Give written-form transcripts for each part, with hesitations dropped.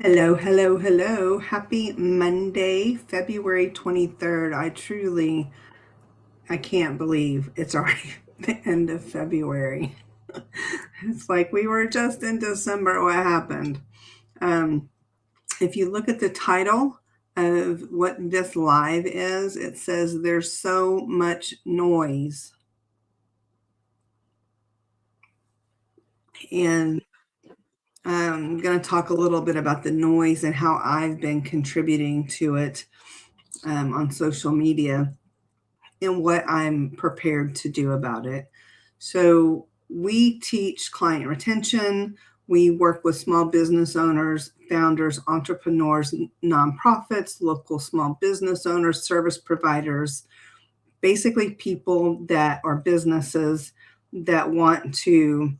Hello, hello, hello. Happy Monday, February 23rd. I can't believe it's already the end of February. It's like we were just in December. What happened? Um, if you look at the title of what this live is, it says there's so much noise. And I'm going to talk a little bit about the noise and how I've been contributing to it on social media and what I'm prepared to do about it. So, we teach client retention. We work with small business owners, founders, entrepreneurs, nonprofits, local small business owners, service providers, basically people that are businesses that want to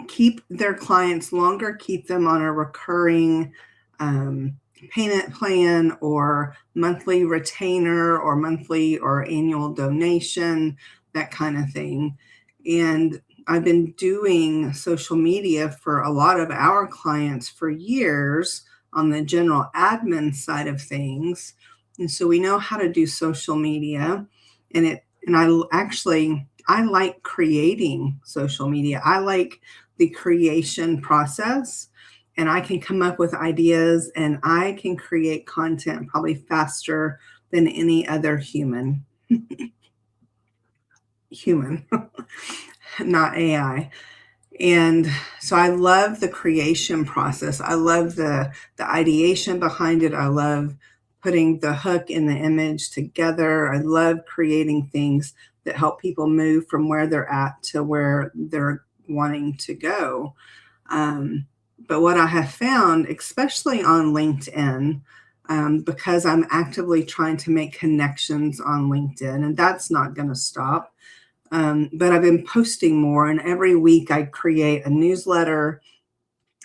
keep their clients longer, keep them on a recurring um, payment plan or monthly retainer or monthly or annual donation, that kind of thing. And I've been doing social media for a lot of our clients for years on the general admin side of things. And so we know how to do social media. And I like creating social media. I like the creation process, and I can come up with ideas and I can create content probably faster than any other human, not AI. And so I love the creation process. I love the ideation behind it. I love putting the hook and the image together. I love creating things that help people move from where they're at to where they're wanting to go. Um, but what I have found, especially on LinkedIn, because I'm actively trying to make connections on LinkedIn, and that's not going to stop. But I've been posting more, and every week I create a newsletter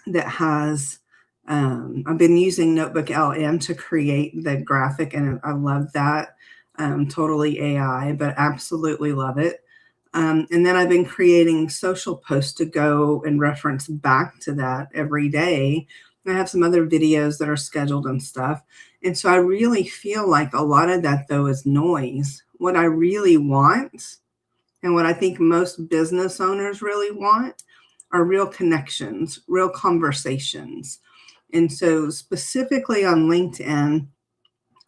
that has. I've been using Notebook LM to create the graphic, and I love that. Totally AI, but absolutely love it. And then I've been creating social posts to go and reference back to that every day. And I have some other videos that are scheduled and stuff. And so I really feel like a lot of that, though, is noise. What I really want, and what I think most business owners really want, are real connections, real conversations. And so, specifically on LinkedIn,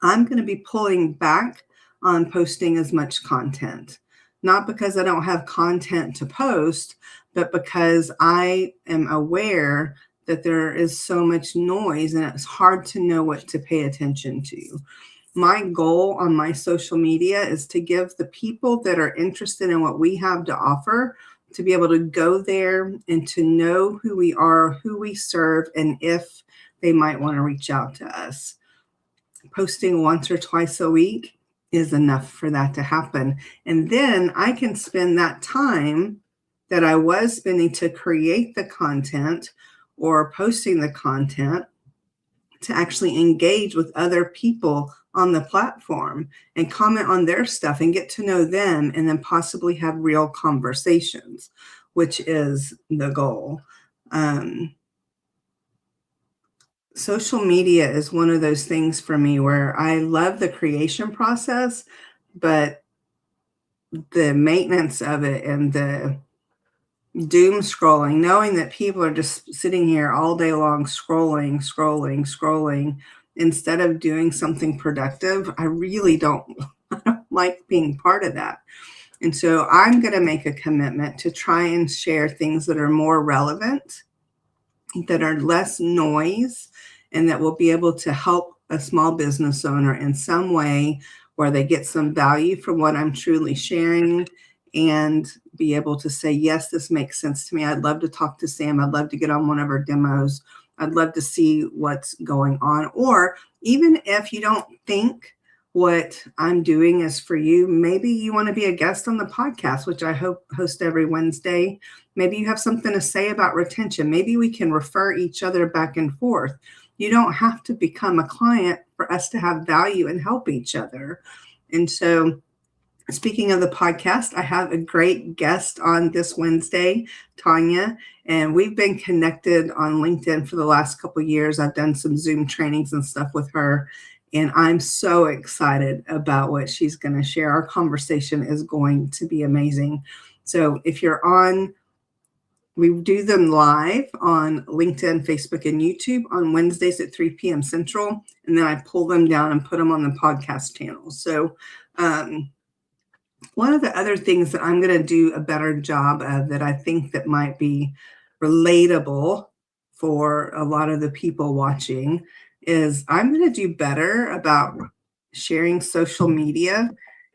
I'm going to be pulling back on posting as much content. Not because I don't have content to post, but because I am aware that there is so much noise and it's hard to know what to pay attention to. My goal on my social media is to give the people that are interested in what we have to offer to be able to go there and to know who we are, who we serve, and if they might want to reach out to us. Posting once or twice a week is enough for that to happen. And then I can spend that time that I was spending to create the content or posting the content to actually engage with other people on the platform and comment on their stuff and get to know them and then possibly have real conversations, which is the goal. Um, Social media is one of those things for me where I love the creation process, but the maintenance of it and the doom scrolling, knowing that people are just sitting here all day long scrolling instead of doing something productive, I really don't, I don't like being part of that. And so I'm going to make a commitment to try and share things that are more relevant, that are less noise, and that will be able to help a small business owner in some way where they get some value from what I'm truly sharing and be able to say, yes, this makes sense to me. I'd love to talk to Sam. I'd love to get on one of her demos. I'd love to see what's going on. Or even if you don't think what I'm doing is for you, maybe you want to be a guest on the podcast, which I host every Wednesday. Maybe you have something to say about retention. Maybe we can refer each other back and forth. You don't have to become a client for us to have value and help each other. And so Speaking of the podcast, I have a great guest on this Wednesday, Tanya, and we've been connected on LinkedIn for the last couple of years. I've done some Zoom trainings and stuff with her, and I'm so excited about what she's going to share. Our conversation is going to be amazing. So if you're on, we do them live on LinkedIn, Facebook, and YouTube on Wednesdays at 3 p.m. Central, and then I pull them down and put them on the podcast channel. So, one of the other things that I'm going to do a better job of that I think that might be relatable for a lot of the people watching is I'm going to do better about sharing social media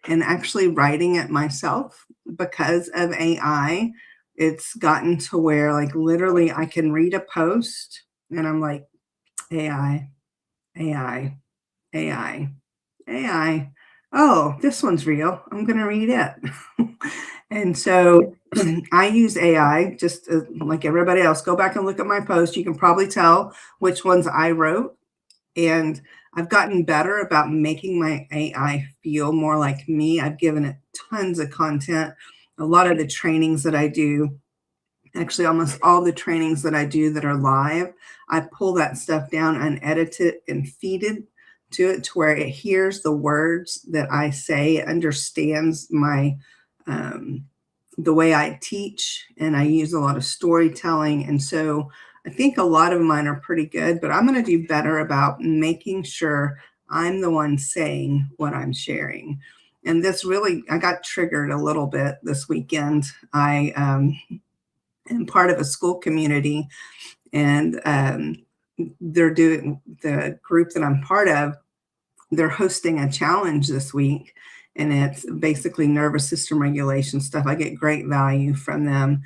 and actually writing it myself because of AI. It's gotten to where like literally I can read a post and I'm like, AI, AI, AI. AI. Oh, this one's real. I'm going to read it. And so I use AI just like everybody else. Go back and look at my post. You can probably tell which ones I wrote. And I've gotten better about making my AI feel more like me. I've given it tons of content. A lot of the trainings that I do, actually almost all the trainings that I do that are live, I pull that stuff down and edit it and feed it to it to where it hears the words that I say, it understands my the way I teach, and I use a lot of storytelling. And so I think a lot of mine are pretty good, but I'm going to do better about making sure I'm the one saying what I'm sharing. And this really, I got triggered a little bit this weekend. I am part of a school community, and they're doing the group that I'm part of. They're hosting a challenge this week, and it's basically nervous system regulation stuff. I get great value from them,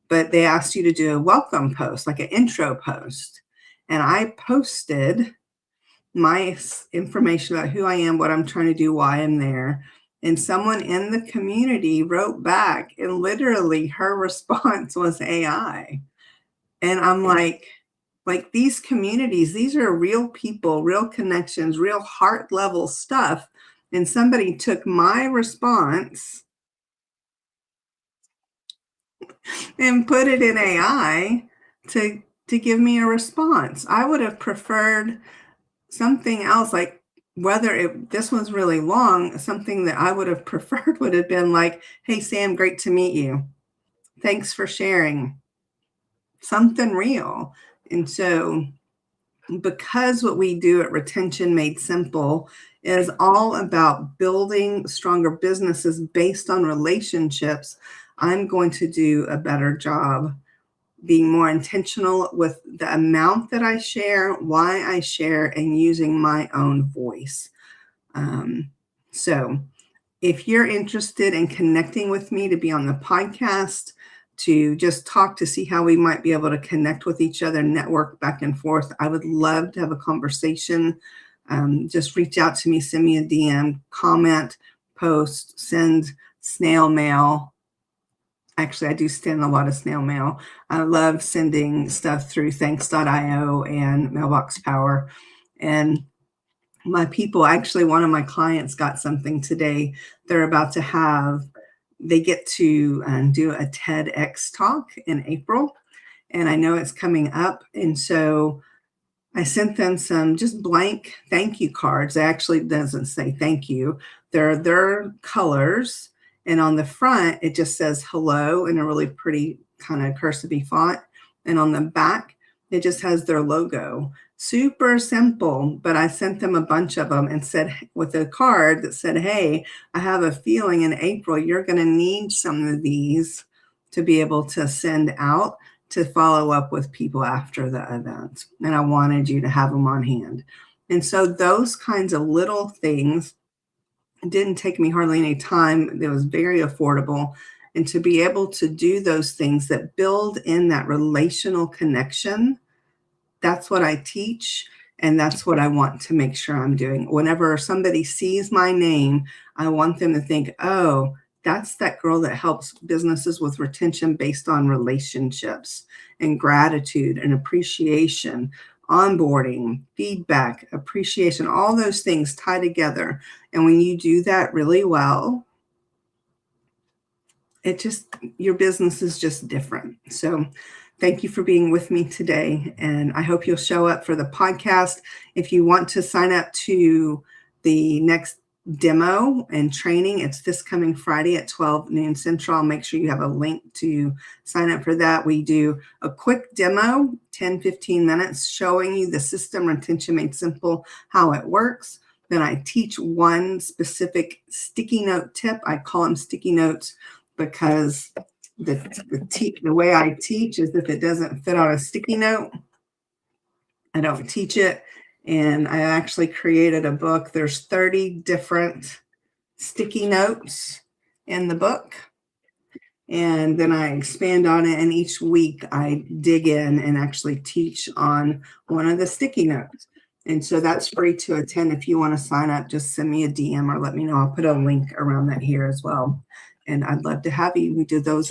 but they asked you to do a welcome post, like an intro post. And I posted my information about who I am, what I'm trying to do, why I'm there. And someone in the community wrote back, and literally her response was AI. And I'm like these communities, these are real people, real connections, real heart level stuff. And somebody took my response and put it in AI to give me a response. I would have preferred something else, like whether this was really long, something that I would have preferred would have been like, hey, Sam, great to meet you. Thanks for sharing. Something real. And so because what we do at Retention Made Simple is all about building stronger businesses based on relationships, I'm going to do a better job being more intentional with the amount that I share, why I share, and using my own voice. So if you're interested in connecting with me to be on the podcast, to just talk to see how we might be able to connect with each other, network back and forth, I would love to have a conversation. Just reach out to me, send me a DM, comment, post, send snail mail. Actually, I do send a lot of snail mail. I love sending stuff through thanks.io and Mailbox Power. And my people, actually, one of my clients got something today. They're about to have, they get to do a TEDx talk in April. And I know it's coming up. And so I sent them some just blank thank you cards. It actually doesn't say thank you. They're their colors. And on the front, it just says hello in a really pretty kind of cursive font. And on the back, it just has their logo. Super simple, but I sent them a bunch of them and said with a card that said, hey, I have a feeling in April you're going to need some of these to be able to send out to follow up with people after the event. And I wanted you to have them on hand. And so those kinds of little things didn't take me hardly any time. It was very affordable. And to be able to do those things that build in that relational connection, that's what I teach. And that's what I want to make sure I'm doing. Whenever somebody sees my name, I want them to think, oh, that's that girl that helps businesses with retention based on relationships and gratitude and appreciation, onboarding, feedback, appreciation, all those things tie together. And when you do that really well, your business is just different. So thank you for being with me today. And I hope you'll show up for the podcast. If you want to sign up to the next demo and training, it's this coming Friday at 12 noon Central. I'll make sure you have a link to sign up for that. We do a quick demo, 10-15 minutes, showing you the system Retention Made Simple, how it works. Then I teach one specific sticky note tip. I call them sticky notes because the way I teach is if it doesn't fit on a sticky note, I don't teach it. And I actually created a book. There's 30 different sticky notes in the book. And then I expand on it. And each week I dig in and actually teach on one of the sticky notes. And so that's free to attend. If you want to sign up, just send me a DM or let me know. I'll put a link around that here as well. And I'd love to have you. We do those